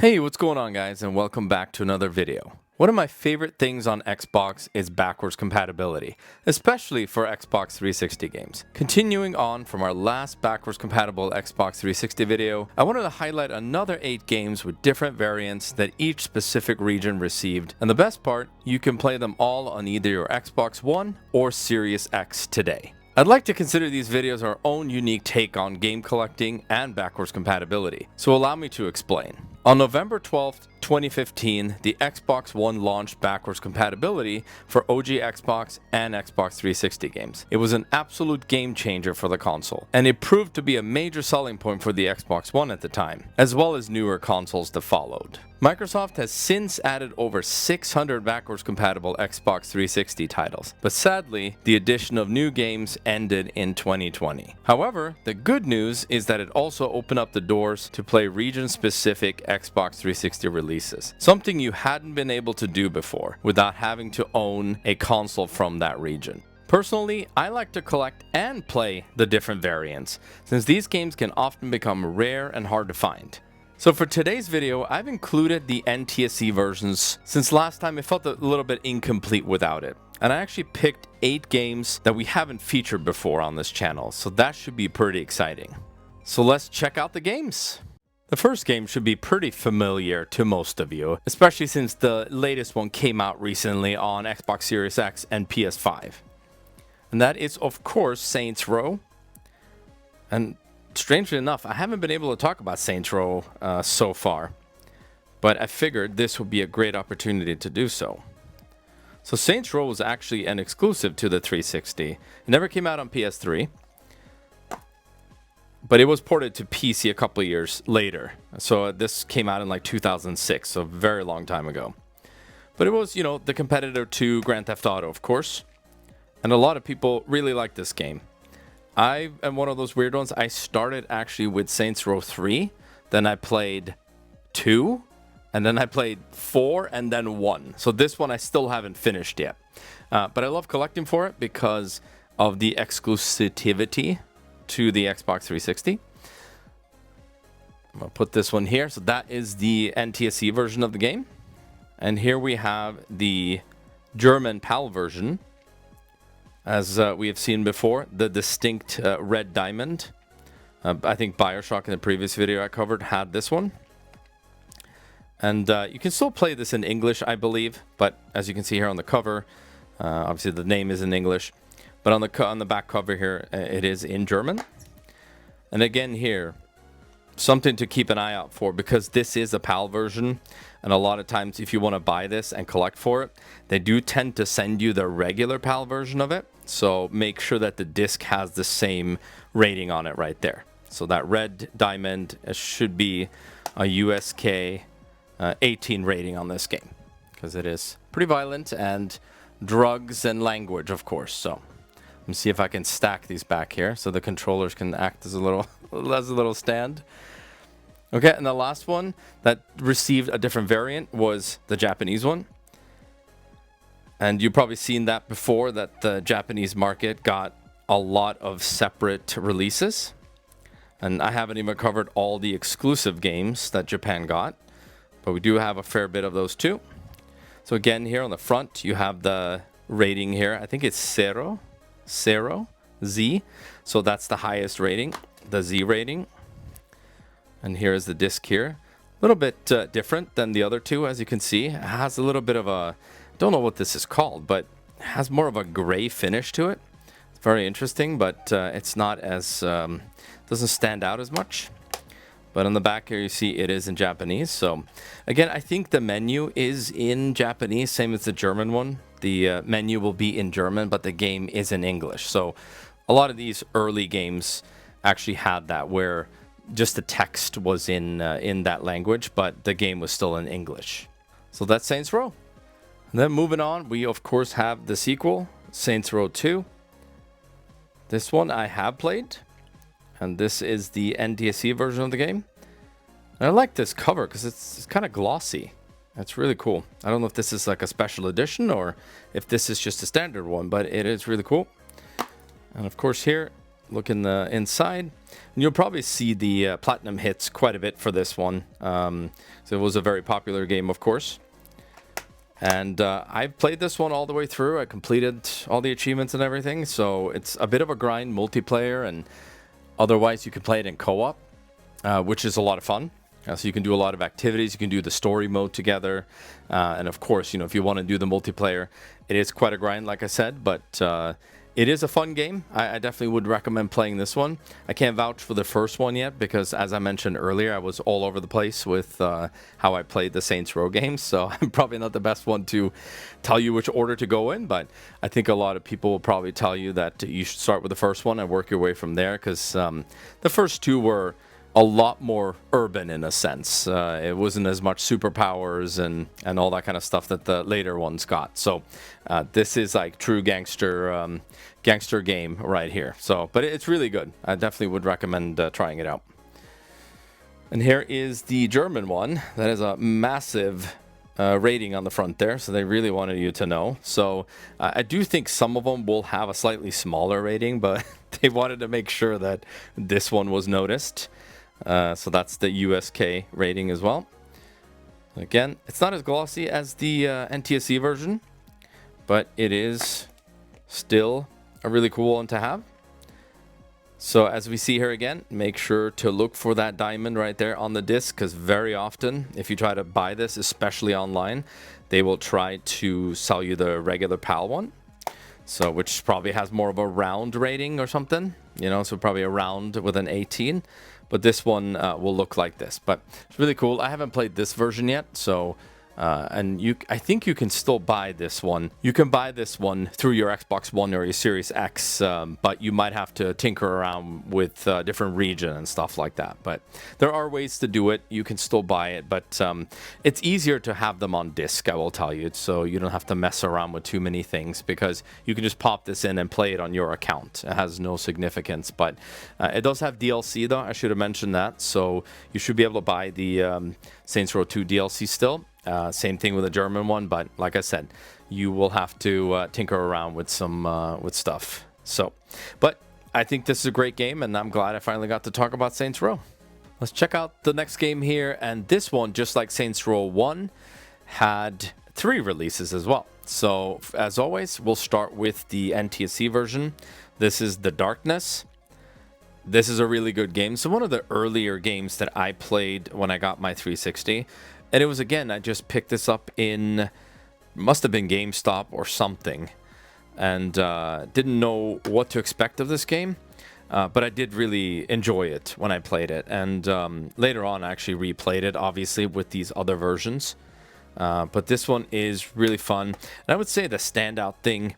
Hey, what's going on guys, and welcome back to another video. One of my favorite things on Xbox is backwards compatibility, especially for Xbox 360 games. Continuing on from our last backwards compatible Xbox 360 video, I wanted to highlight another 8 games with different variants that each specific region received, and the best part, you can play them all on either your Xbox One or Series X today. I'd like to consider these videos our own unique take on game collecting and backwards compatibility, so allow me to explain. On November 12th, 2015, the Xbox One launched backwards compatibility for OG Xbox and Xbox 360 games. It was an absolute game changer for the console, and it proved to be a major selling point for the Xbox One at the time, as well as newer consoles that followed. Microsoft has since added over 600 backwards compatible Xbox 360 titles, but sadly, the addition of new games ended in 2020. However, the good news is that it also opened up the doors to play region-specific Xbox 360 releases, something you hadn't been able to do before without having to own a console from that region. Personally, I like to collect and play the different variants, since these games can often become rare and hard to find. So for today's video, I've included the NTSC versions since last time it felt a little bit incomplete without it. And I actually picked 8 games that we haven't featured before on this channel, so that should be pretty exciting. So let's check out the games. The first game should be pretty familiar to most of you, especially since the latest one came out recently on Xbox Series X and PS5. And that is, of course, Saints Row. And strangely enough, I haven't been able to talk about Saints Row so far, but I figured this would be a great opportunity to do so. So Saints Row was actually an exclusive to the 360. It never came out on PS3, but it was ported to PC a couple of years later. So this came out in like 2006, so a very long time ago. But it was, the competitor to Grand Theft Auto, of course, and a lot of people really like this game. I am one of those weird ones. I started actually with Saints Row 3, then I played 2, and then I played 4, and then 1. So this one I still haven't finished yet. But I love collecting for it because of the exclusivity to the Xbox 360. I'm going to put this one here. So that is the NTSC version of the game. And here we have the German PAL version. As we have seen before, the distinct red diamond. I think Bioshock in the previous video I covered had this one. And you can still play this in English, I believe. But as you can see here on the cover, obviously the name is in English. But on the back cover here, it is in German. And again here, something to keep an eye out for, because this is a PAL version. And a lot of times if you want to buy this and collect for it, they do tend to send you the regular PAL version of it. So make sure that the disc has the same rating on it right there. So that red diamond should be a USK 18 rating on this game, because it is pretty violent and drugs and language, of course. So let me see if I can stack these back here so the controllers can act as a little stand. Okay, and the last one that received a different variant was the Japanese one. And you've probably seen that before, that the Japanese market got a lot of separate releases. And I haven't even covered all the exclusive games that Japan got, but we do have a fair bit of those too. So again, here on the front, you have the rating here. I think it's Zero, Z. So that's the highest rating, the Z rating. And here is the disc here. A little bit different than the other two, as you can see. It has a little bit of a, don't know what this is called, but it has more of a gray finish to it. It's very interesting, but it's not as, doesn't stand out as much. But on the back here, you see it is in Japanese. So again, I think the menu is in Japanese, same as the German one. The menu will be in German, but the game is in English. So a lot of these early games actually had that, where just the text was in that language, but the game was still in English. So that's Saints Row. And then moving on, we of course have the sequel, Saints Row 2. This one I have played, and this is the NTSC version of the game. And I like this cover because it's kind of glossy. It's really cool. I don't know if this is like a special edition or if this is just a standard one, but it is really cool. And of course here, look in the inside. And you'll probably see the platinum hits quite a bit for this one. So it was a very popular game, of course. And I've played this one all the way through. I completed all the achievements and everything. So it's a bit of a grind multiplayer, and otherwise you can play it in co-op, which is a lot of fun. So you can do a lot of activities. You can do the story mode together. And of course, if you want to do the multiplayer, it is quite a grind, like I said, but it is a fun game. I definitely would recommend playing this one. I can't vouch for the first one yet because, as I mentioned earlier, I was all over the place with how I played the Saints Row games. So I'm probably not the best one to tell you which order to go in, but I think a lot of people will probably tell you that you should start with the first one and work your way from there, because the first two were a lot more urban in a sense. It wasn't as much superpowers and all that kind of stuff that the later ones got. So this is like true gangster game right here. So, but it's really good. I definitely would recommend trying it out. And here is the German one. That is a massive rating on the front there, so they really wanted you to know. So I do think some of them will have a slightly smaller rating, but they wanted to make sure that this one was noticed. So that's the USK rating as well. Again, it's not as glossy as the NTSC version, but it is still a really cool one to have. So as we see here again, make sure to look for that diamond right there on the disc, because very often if you try to buy this, especially online, they will try to sell you the regular PAL one. So which probably has more of a round rating or something, so probably a round with an 18. But this one will look like this. But it's really cool. I haven't played this version yet, so I think you can still buy this one. You can buy this one through your Xbox One or your Series X, but you might have to tinker around with different region and stuff like that. But there are ways to do it. You can still buy it, but it's easier to have them on disc, I will tell you, so you don't have to mess around with too many things, because you can just pop this in and play it on your account. It has no significance, but it does have DLC though. I should have mentioned that, so you should be able to buy the Saints Row 2 DLC still. Same thing with the German one, but like I said, you will have to tinker around with some with stuff. So, but I think this is a great game, and I'm glad I finally got to talk about Saints Row. Let's check out the next game here, and this one, just like Saints Row 1, had 3 releases as well. So, as always, we'll start with the NTSC version. This is The Darkness. This is a really good game. So one of the earlier games that I played when I got my 360. And it was, again, I just picked this up in, must have been GameStop or something. And didn't know what to expect of this game. But I did really enjoy it when I played it. And later on, I actually replayed it, obviously, with these other versions. But this one is really fun. And I would say the standout thing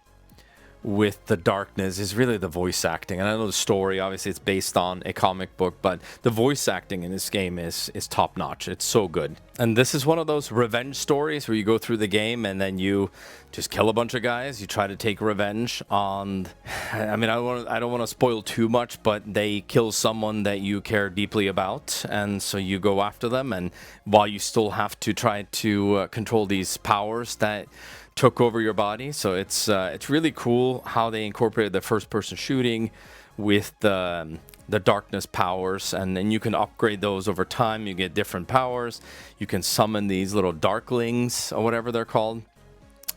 with The Darkness is really the voice acting. And I know the story, obviously it's based on a comic book, but the voice acting in this game is top notch. It's so good. And this is one of those revenge stories where you go through the game and then you just kill a bunch of guys. You try to take revenge on, I mean, I don't want to spoil too much, but they kill someone that you care deeply about. And so you go after them. And while you still have to try to control these powers that took over your body. So it's really cool how they incorporated the first-person shooting with the darkness powers, and then you can upgrade those over time. You get different powers. You can summon these little darklings or whatever they're called.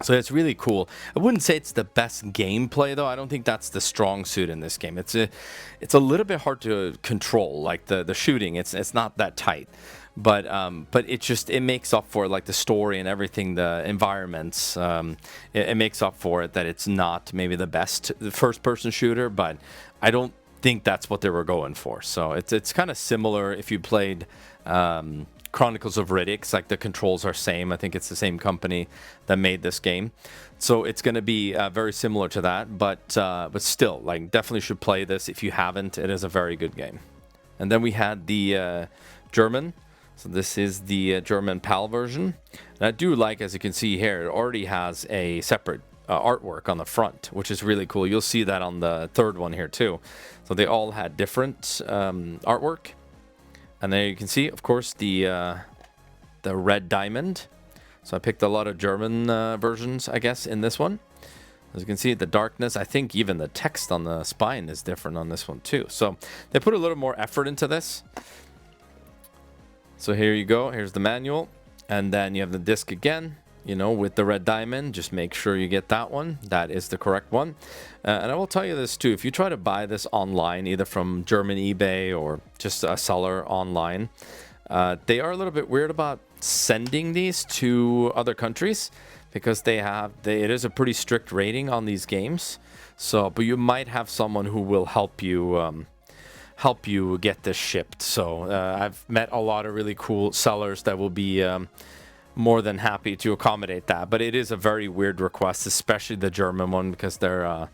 So it's really cool. I wouldn't say it's the best gameplay though. I don't think that's the strong suit in this game. It's a little bit hard to control, like the shooting. It's not that tight. But it makes up for it, like the story and everything, the environments. It makes up for it that it's not maybe the best first-person shooter, but I don't think that's what they were going for. So it's kind of similar if you played Chronicles of Riddick. Like the controls are same. I think it's the same company that made this game. So it's going to be very similar to that, but still, like, definitely should play this if you haven't. It is a very good game. And then we had the German. So this is the German PAL version. And I do like, as you can see here, it already has a separate artwork on the front, which is really cool. You'll see that on the third one here too. So they all had different artwork. And there you can see, of course, the red diamond. So I picked a lot of German versions, I guess, in this one. As you can see, the darkness, I think even the text on the spine is different on this one too. So they put a little more effort into this. So here you go. Here's the manual. And then you have the disc again, you know, with the red diamond. Just make sure you get that one. That is the correct one. And I will tell you this too. If you try to buy this online, either from German eBay or just a seller online, they are a little bit weird about sending these to other countries because it is a pretty strict rating on these games. So, but you might have someone who will help you get this shipped. So I've met a lot of really cool sellers that will be more than happy to accommodate that. But it is a very weird request, especially the German one, because their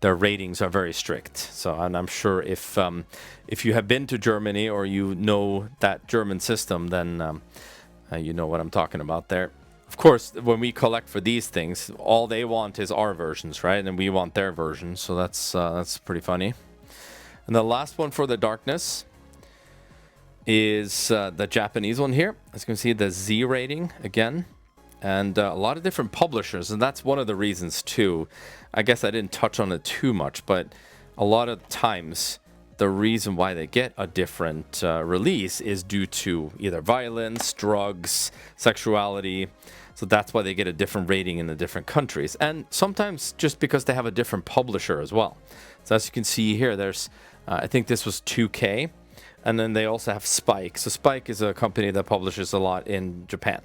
ratings are very strict. So, and I'm sure if you have been to Germany or you know that German system, then you know what I'm talking about there. Of course, when we collect for these things, all they want is our versions, right? And we want their versions. So that's pretty funny. And the last one for the darkness is the Japanese one here. As you can see, the Z rating again. And a lot of different publishers. And that's one of the reasons, too. I guess I didn't touch on it too much. But a lot of times, the reason why they get a different release is due to either violence, drugs, sexuality. So that's why they get a different rating in the different countries. And sometimes just because they have a different publisher as well. So as you can see here, there's, I think this was 2K. And then they also have Spike. So Spike is a company that publishes a lot in Japan.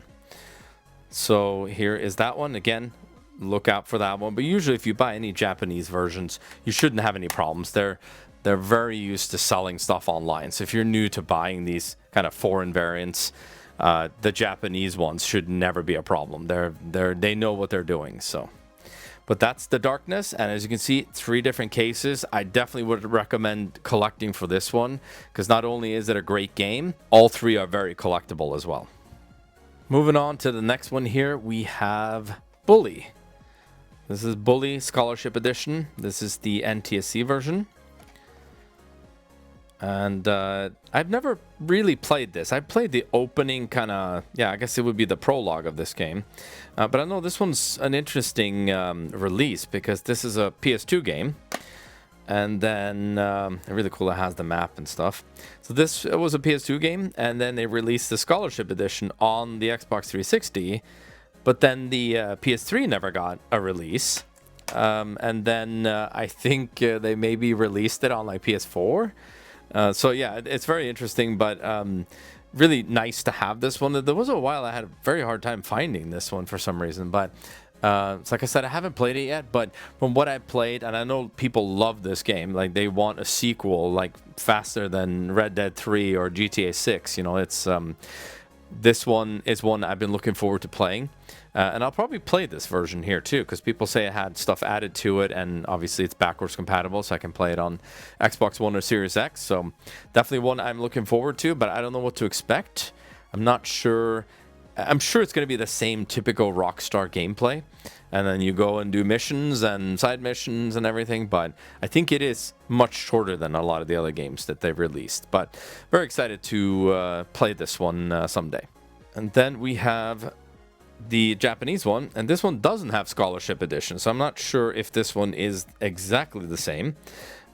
So here is that one. Again, look out for that one. But usually if you buy any Japanese versions, you shouldn't have any problems. They're very used to selling stuff online. So if you're new to buying these kind of foreign variants, the Japanese ones should never be a problem. They know what they're doing. So, but that's the darkness. And as you can see, 3 different cases. I definitely would recommend collecting for this one because not only is it a great game, all 3 are very collectible as well. Moving on to the next one here, we have Bully. This is Bully Scholarship Edition. This is the NTSC version. And I've never really played this. I played the opening kind of, I guess it would be the prologue of this game. But I know this one's an interesting release because this is a PS2 game. And then, really cool, it has the map and stuff. So this was a PS2 game, and then they released the Scholarship Edition on the Xbox 360. But then the PS3 never got a release. And then I think they maybe released it on like PS4. So yeah, it's very interesting, but really nice to have this one. There was a while I had a very hard time finding this one for some reason, but it's like I said, I haven't played it yet, but from what I played, and I know people love this game, like they want a sequel like faster than Red Dead 3 or GTA 6. You know, it's this one is one I've been looking forward to playing. And I'll probably play this version here too, because people say it had stuff added to it, and obviously it's backwards compatible, so I can play it on Xbox One or Series X. So definitely one I'm looking forward to, but I don't know what to expect. I'm not sure. I'm sure it's going to be the same typical Rockstar gameplay, and then you go and do missions and side missions and everything, but I think it is much shorter than a lot of the other games that they've released. But very excited to play this one someday. And then we have the Japanese one, and this one doesn't have Scholarship Edition, so I'm not sure if this one is exactly the same.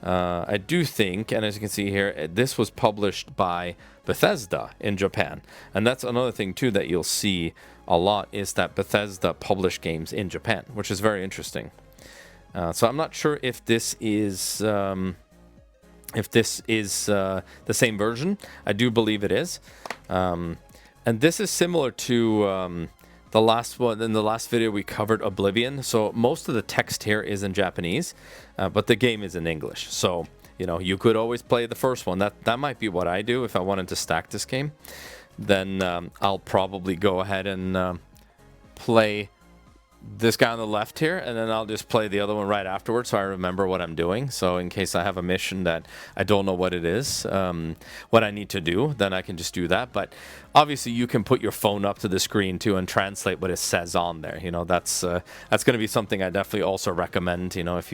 I do think, and as you can see here, this was published by Bethesda in Japan, and that's another thing too that you'll see a lot, is that Bethesda publish games in Japan, which is very interesting. So I'm not sure if this is the same version. I do believe it is, and this is similar to the last one. In the last video we covered Oblivion, so most of the text here is in Japanese, but the game is in English. So you know, you could always play the first one. That might be what I do if I wanted to stack this game. Then I'll probably go ahead and play this guy on the left here, and then I'll just play the other one right afterwards so I remember what I'm doing. So in case I have a mission that I don't know what it is, what I need to do, then I can just do that. But obviously you can put your phone up to the screen too and translate what it says on there. You know, that's going to be something I definitely also recommend, you know, if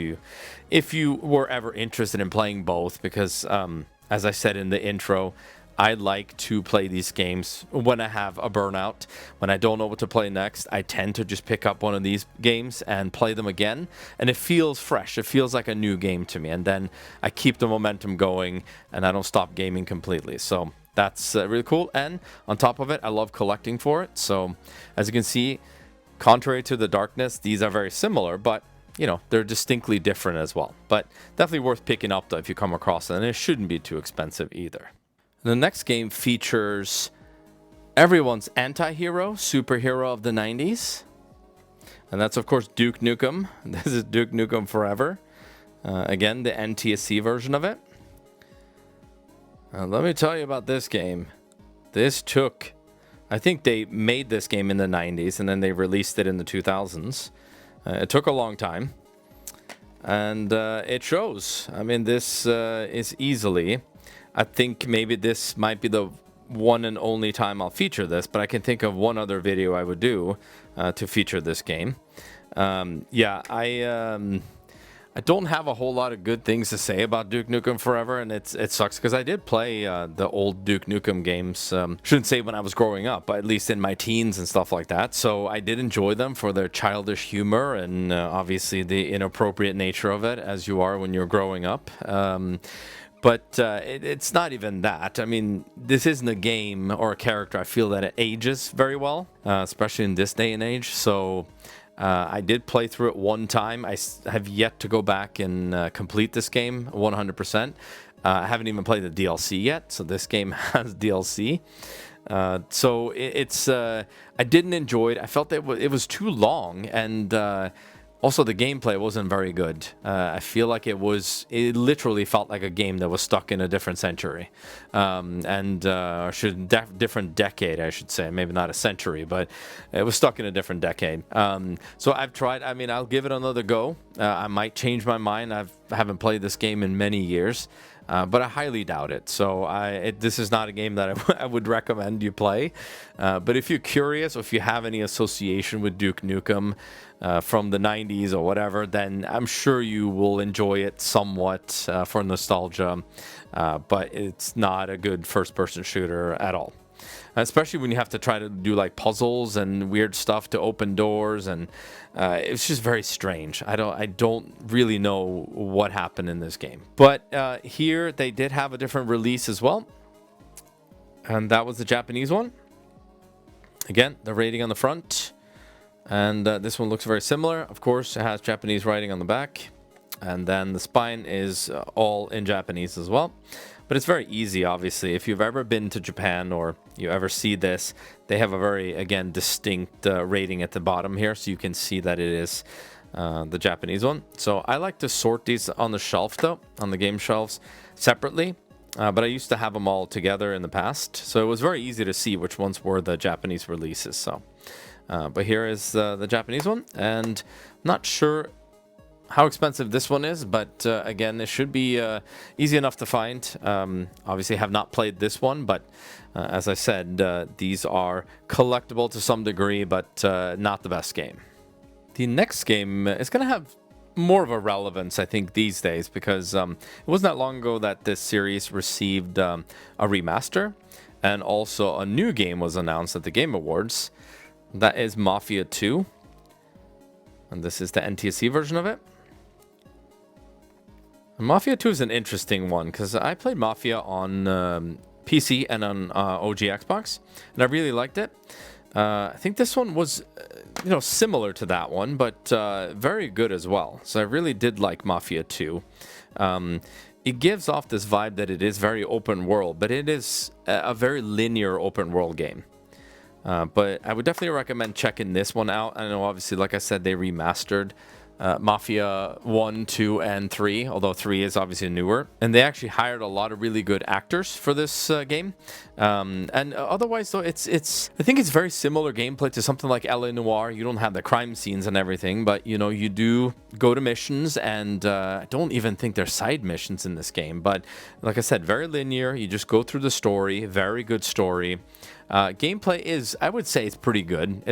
you were ever interested in playing both, because as I said in the intro, I like to play these games when I have a burnout. When I don't know what to play next, I tend to just pick up one of these games and play them again. And it feels fresh. It feels like a new game to me. And then I keep the momentum going and I don't stop gaming completely. So that's really cool. And on top of it, I love collecting for it. So as you can see, contrary to the Darkness, these are very similar, but you know, they're distinctly different as well. But definitely worth picking up though if you come across it. And it shouldn't be too expensive either. The next game features everyone's anti-hero, superhero of the 90s. And that's, of course, Duke Nukem. This is Duke Nukem Forever. Again, the NTSC version of it. Let me tell you about this game. This took... I think they made this game in the 90s, and then they released it in the 2000s. It took a long time. And it shows. I mean, this is easily... I think maybe this might be the one and only time I'll feature this, but I can think of one other video I would do to feature this game. Yeah, I don't have a whole lot of good things to say about Duke Nukem Forever, and it sucks because I did play the old Duke Nukem games. Shouldn't say when I was growing up, but at least in my teens and stuff like that. So I did enjoy them for their childish humor and obviously the inappropriate nature of it, as you are when you're growing up. But it's not even that. I mean, this isn't a game or a character I feel that it ages very well, especially in this day and age. So I did play through it one time. I have yet to go back and complete this game 100%. I haven't even played the DLC yet, so this game has DLC. So it's I didn't enjoy it. I felt that it was too long, and also the gameplay wasn't very good. I feel like it literally felt like a game that was stuck in a different century, different decade, I should say. Maybe not a century, but it was stuck in a different decade. So I've tried. I mean, I'll give it another go. I might change my mind. I haven't played this game in many years. But I highly doubt it. So this is not a game that I would recommend you play. But if you're curious, or if you have any association with Duke Nukem from the 90s or whatever, then I'm sure you will enjoy it somewhat for nostalgia. But it's not a good first-person shooter at all. Especially when you have to try to do like puzzles and weird stuff to open doors, and it's just very strange. I don't really know what happened in this game. But here they did have a different release as well, and that was the Japanese one. Again, the rating on the front, and this one looks very similar. Of course, it has Japanese writing on the back, and then the spine is all in Japanese as well. But it's very easy, obviously. If you've ever been to Japan or you ever see this, they have a very, again, distinct rating at the bottom here. So you can see that it is the Japanese one. So I like to sort these on the shelf, though, on the game shelves separately. But I used to have them all together in the past. So it was very easy to see which ones were the Japanese releases. So, but here is the Japanese one. And I'm not sure how expensive this one is, but again, it should be easy enough to find. Obviously, have not played this one, but as I said, these are collectible to some degree, but not the best game. The next game is going to have more of a relevance, I think, these days, because it wasn't that long ago that this series received a remaster, and also a new game was announced at the Game Awards. That is Mafia II, and this is the NTSC version of it. Mafia 2 is an interesting one because I played Mafia on PC and on OG Xbox, and I really liked it. I think this one was, similar to that one, but very good as well. So I really did like Mafia 2. It gives off this vibe that it is very open world, but it is a very linear open world game. But I would definitely recommend checking this one out. I know, obviously, like I said, they remastered Mafia 1, 2, and 3, although 3 is obviously newer. And they actually hired a lot of really good actors for this game. And otherwise, though, I think it's very similar gameplay to something like LA Noire. You don't have the crime scenes and everything, but, you do go to missions, and I don't even think there's side missions in this game. But like I said, very linear. You just go through the story. Very good story. Gameplay is, I would say, it's pretty good.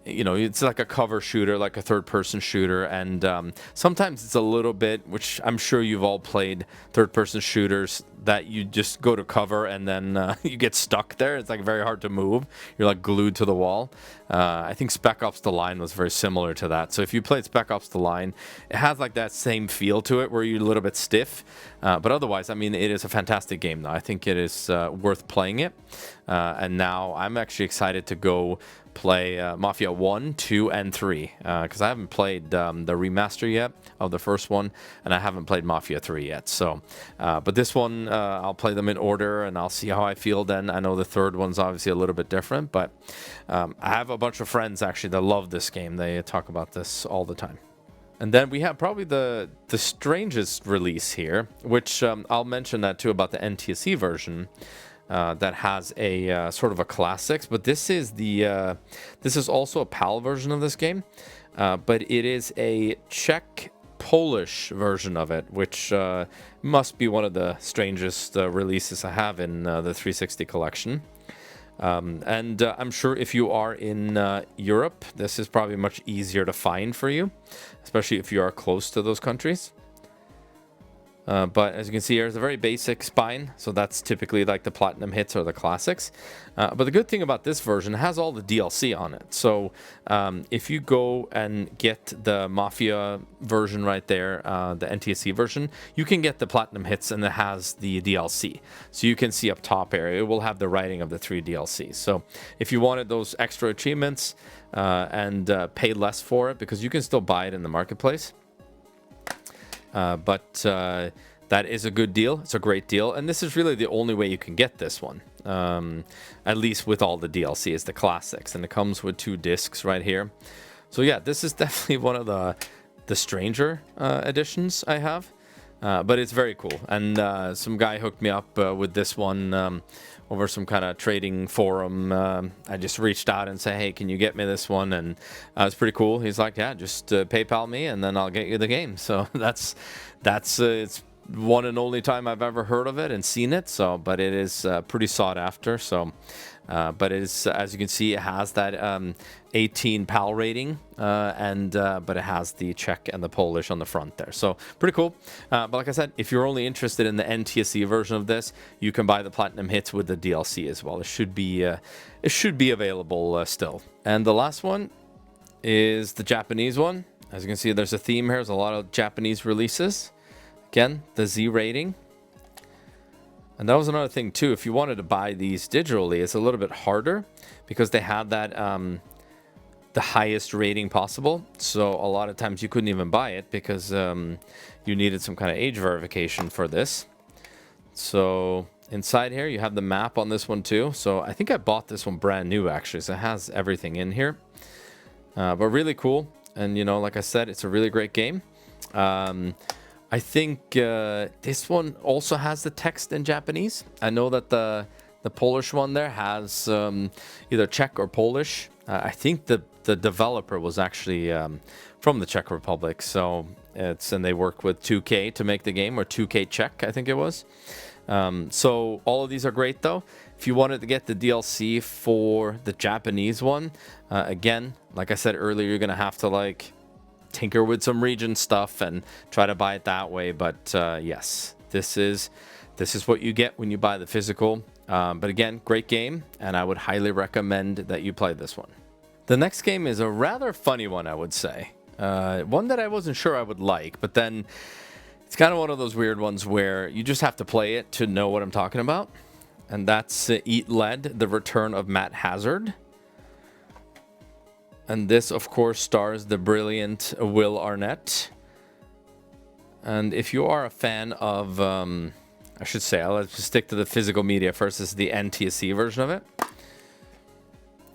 you know, it's like a cover shooter, like a third-person shooter, and sometimes it's a little bit, which I'm sure you've all played third-person shooters, that you just go to cover and then you get stuck there. It's like very hard to move. You're like glued to the wall. I think Spec Ops: The Line was very similar to that. So if you played Spec Ops: The Line, it has like that same feel to it, where you're a little bit stiff. But otherwise, I mean, it is a fantastic game, though. I think it is worth playing it. And now I'm actually excited to go play Mafia 1, 2, and 3, because I haven't played the remaster yet of the first one, and I haven't played Mafia 3 yet. So, but this one, I'll play them in order, and I'll see how I feel then. I know the third one's obviously a little bit different, but I have a bunch of friends, actually, that love this game. They talk about this all the time. And then we have probably the strangest release here, which I'll mention that too, about the NTSC version. That has a sort of a classics, but this is also a PAL version of this game, but it is a Czech Polish version of it, which must be one of the strangest releases I have in the 360 collection. And I'm sure if you are in Europe, this is probably much easier to find for you, especially if you are close to those countries. But as you can see here, it's a very basic spine, so that's typically like the platinum hits or the classics. But the good thing about this version, it has all the DLC on it. So if you go and get the Mafia version right there, the NTSC version, you can get the platinum hits, and it has the DLC. So you can see up top area, it will have the writing of the 3 DLCs. So if you wanted those extra achievements and pay less for it, because you can still buy it in the marketplace. But that is a good deal. It's a great deal. And this is really the only way you can get this one. At least with all the DLC, is the classics. And it comes with 2 discs right here. So yeah, this is definitely one of the stranger editions I have. But it's very cool. And some guy hooked me up with this one over some kind of trading forum. I just reached out and said, hey, can you get me this one? And it's pretty cool. He's like, yeah, just PayPal me and then I'll get you the game. So that's it's one and only time I've ever heard of it and seen it. So, but it is pretty sought after. So, but it is, as you can see, it has that 18 PAL rating, but it has the Czech and the Polish on the front there. So pretty cool. But like I said, if you're only interested in the NTSC version of this, you can buy the platinum hits with the DLC as well. It should be available still. And the last one is the Japanese one. As you can see, there's a theme here. There's a lot of Japanese releases. Again, the Z rating. And that was another thing too. If you wanted to buy these digitally, it's a little bit harder because they had that the highest rating possible. So a lot of times you couldn't even buy it because you needed some kind of age verification for this. So inside here, you have the map on this one too. So I think I bought this one brand new actually. So it has everything in here. But really cool. And you know, like I said, it's a really great game. I think this one also has the text in Japanese. I know that the Polish one there has either Czech or Polish. I think the developer was actually from the Czech Republic, so and they work with 2K to make the game, or 2K Czech, I think it was. So all of these are great though. If you wanted to get the DLC for the Japanese one, again, like I said earlier, you're gonna have to like tinker with some region stuff and try to buy it that way. But yes, this is what you get when you buy the physical. But again, great game, and I would highly recommend that you play this one. The next game is a rather funny one, I would say. One that I wasn't sure I would like, but then it's kind of one of those weird ones where you just have to play it to know what I'm talking about. And that's Eat Lead, The Return of Matt Hazard. And this, of course, stars the brilliant Will Arnett. And if you are a fan of, I should say, let's just stick to the physical media first. This is the NTSC version of it.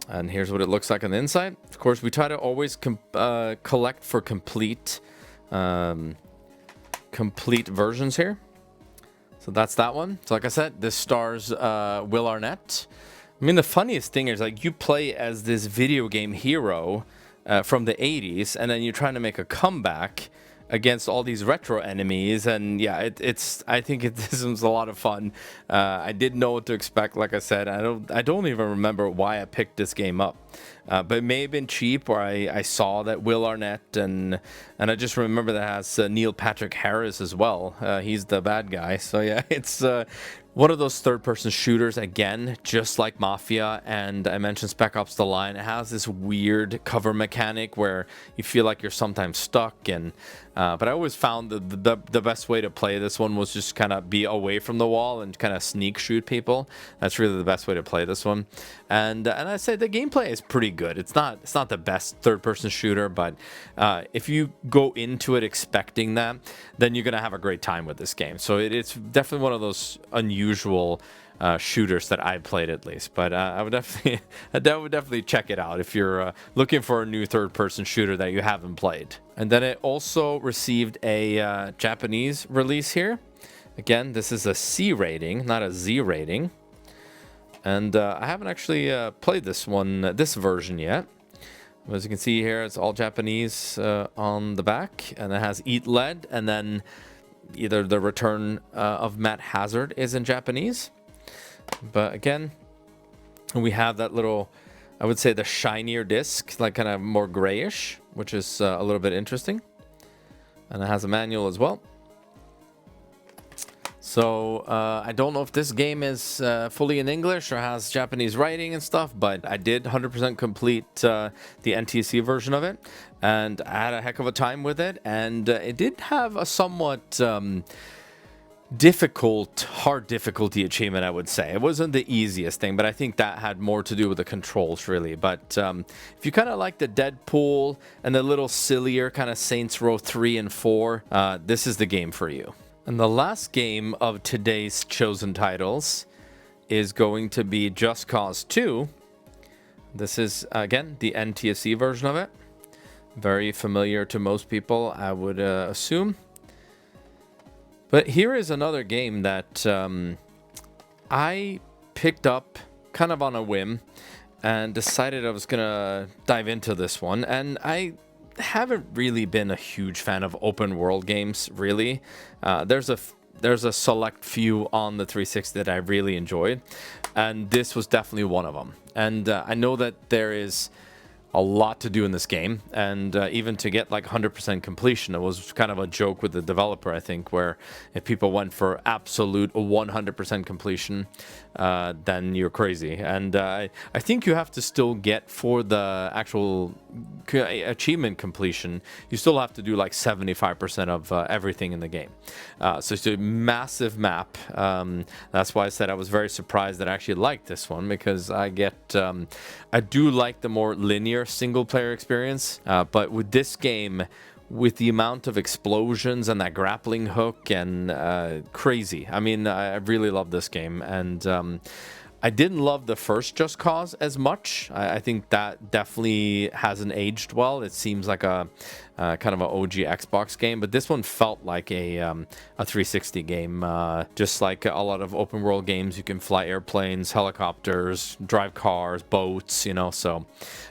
And here's what it looks like on the inside. Of course, we try to always collect for complete versions here. So that's that one. So like I said, this stars Will Arnett. I mean, the funniest thing is, like, you play as this video game hero from the 80s, and then you're trying to make a comeback against all these retro enemies, and yeah, it's I think this was a lot of fun. I didn't know what to expect. Like I said, I don't even remember why I picked this game up, but it may have been cheap, or I saw that Will Arnett, and I just remember that it has Neil Patrick Harris as well. He's the bad guy, so yeah, it's one of those third-person shooters, again, just like Mafia, and I mentioned Spec Ops: The Line. It has this weird cover mechanic where you feel like you're sometimes stuck, and but I always found the best way to play this one was just kind of be away from the wall and kind of sneak shoot people. That's really the best way to play this one, and I say the gameplay is pretty good. It's not the best third-person shooter, but if you go into it expecting that, then you're gonna have a great time with this game. So it's definitely one of those unusual shooters that I played, at least. But I would definitely check it out if you're looking for a new third-person shooter that you haven't played. And then it also received a Japanese release here. Again, this is a C rating, not a Z rating. And I haven't actually played this version yet. As you can see here, it's all Japanese on the back, and it has Eat Lead, and then either the Return of Matt Hazard is in Japanese. But again, we have that little, I would say, the shinier disc, like kind of more grayish, which is a little bit interesting. And it has a manual as well. So I don't know if this game is fully in English or has Japanese writing and stuff, but I did 100% complete the NTSC version of it, and I had a heck of a time with it. And it did have a somewhat hard difficulty achievement, I would say. It wasn't the easiest thing, but I think that had more to do with the controls, really. But if you kind of like the Deadpool and the little sillier kind of Saints Row 3 and 4, this is the game for you. And the last game of today's chosen titles is going to be Just Cause 2. This is, again, the NTSC version of it. Very familiar to most people, I would assume. But here is another game that I picked up kind of on a whim and decided I was going to dive into this one. And I haven't really been a huge fan of open world games, really. There's a select few on the 360 that I really enjoyed, and this was definitely one of them. And I know that there is a lot to do in this game, and even to get like 100% completion, it was kind of a joke with the developer, I think, where if people went for absolute 100% completion, then you're crazy. And I think you have to still get, for the actual achievement completion, you still have to do like 75% of everything in the game. So it's a massive map. That's why I said I was very surprised that I actually liked this one, because I do like the more linear single player experience, but with this game, with the amount of explosions and that grappling hook and crazy. I mean, I really love this game, and I didn't love the first Just Cause as much. I think that definitely hasn't aged well. It seems like a kind of an OG Xbox game, but this one felt like a 360 game. Just like a lot of open world games, you can fly airplanes, helicopters, drive cars, boats, you know. So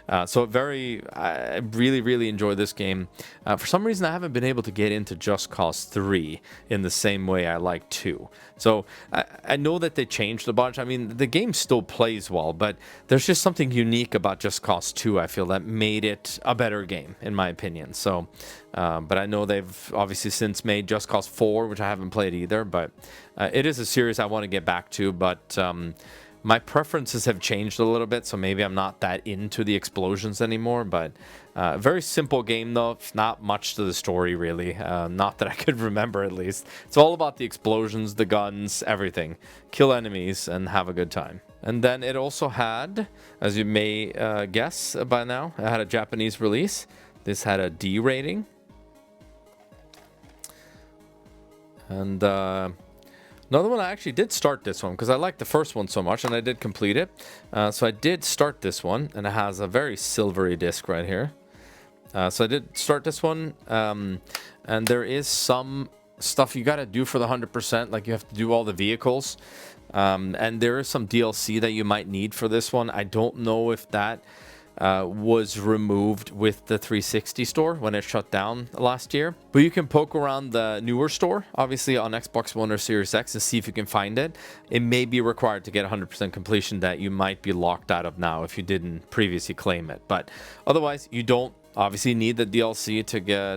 I really enjoy this game. For some reason, I haven't been able to get into Just Cause 3 in the same way I like 2. So I know that they changed a bunch. I mean, the game still plays well, but there's just something unique about Just Cause 2, I feel, that made it a better game, in my opinion. So, but I know they've obviously since made Just Cause 4, which I haven't played either, but it is a series I want to get back to, but my preferences have changed a little bit, so maybe I'm not that into the explosions anymore. But very simple game, though. Not much to the story, really. Not that I could remember, at least. It's all about the explosions, the guns, everything. Kill enemies and have a good time. And then it also had, as you may guess by now, it had a Japanese release. This had a D rating. And another one, I actually did start this one because I liked the first one so much, and I did complete it. So I did start this one, and it has a very silvery disc right here. So I did start this one, and there is some stuff you got to do for the 100%. Like, you have to do all the vehicles, and there is some DLC that you might need for this one. I don't know if that was removed with the 360 store when it shut down last year. But you can poke around the newer store, obviously on Xbox One or Series X, to see if you can find it. It may be required to get 100% completion that you might be locked out of now if you didn't previously claim it. But otherwise, you don't obviously need the DLC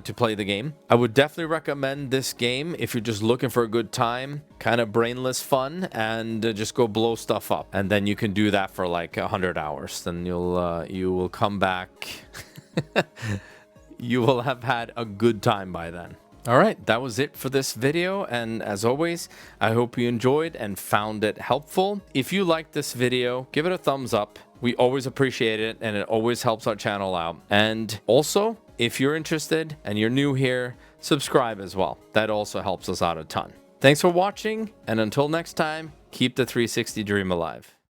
to play the game. I would definitely recommend this game if you're just looking for a good time, kind of brainless fun, and just go blow stuff up. And then you can do that for like 100 hours. Then you will come back. You will have had a good time by then. All right, that was it for this video, and as always, I hope you enjoyed and found it helpful. If you liked this video, give it a thumbs up. We always appreciate it, and it always helps our channel out. And also, if you're interested and you're new here, subscribe as well. That also helps us out a ton. Thanks for watching, and until next time, keep the 360 dream alive.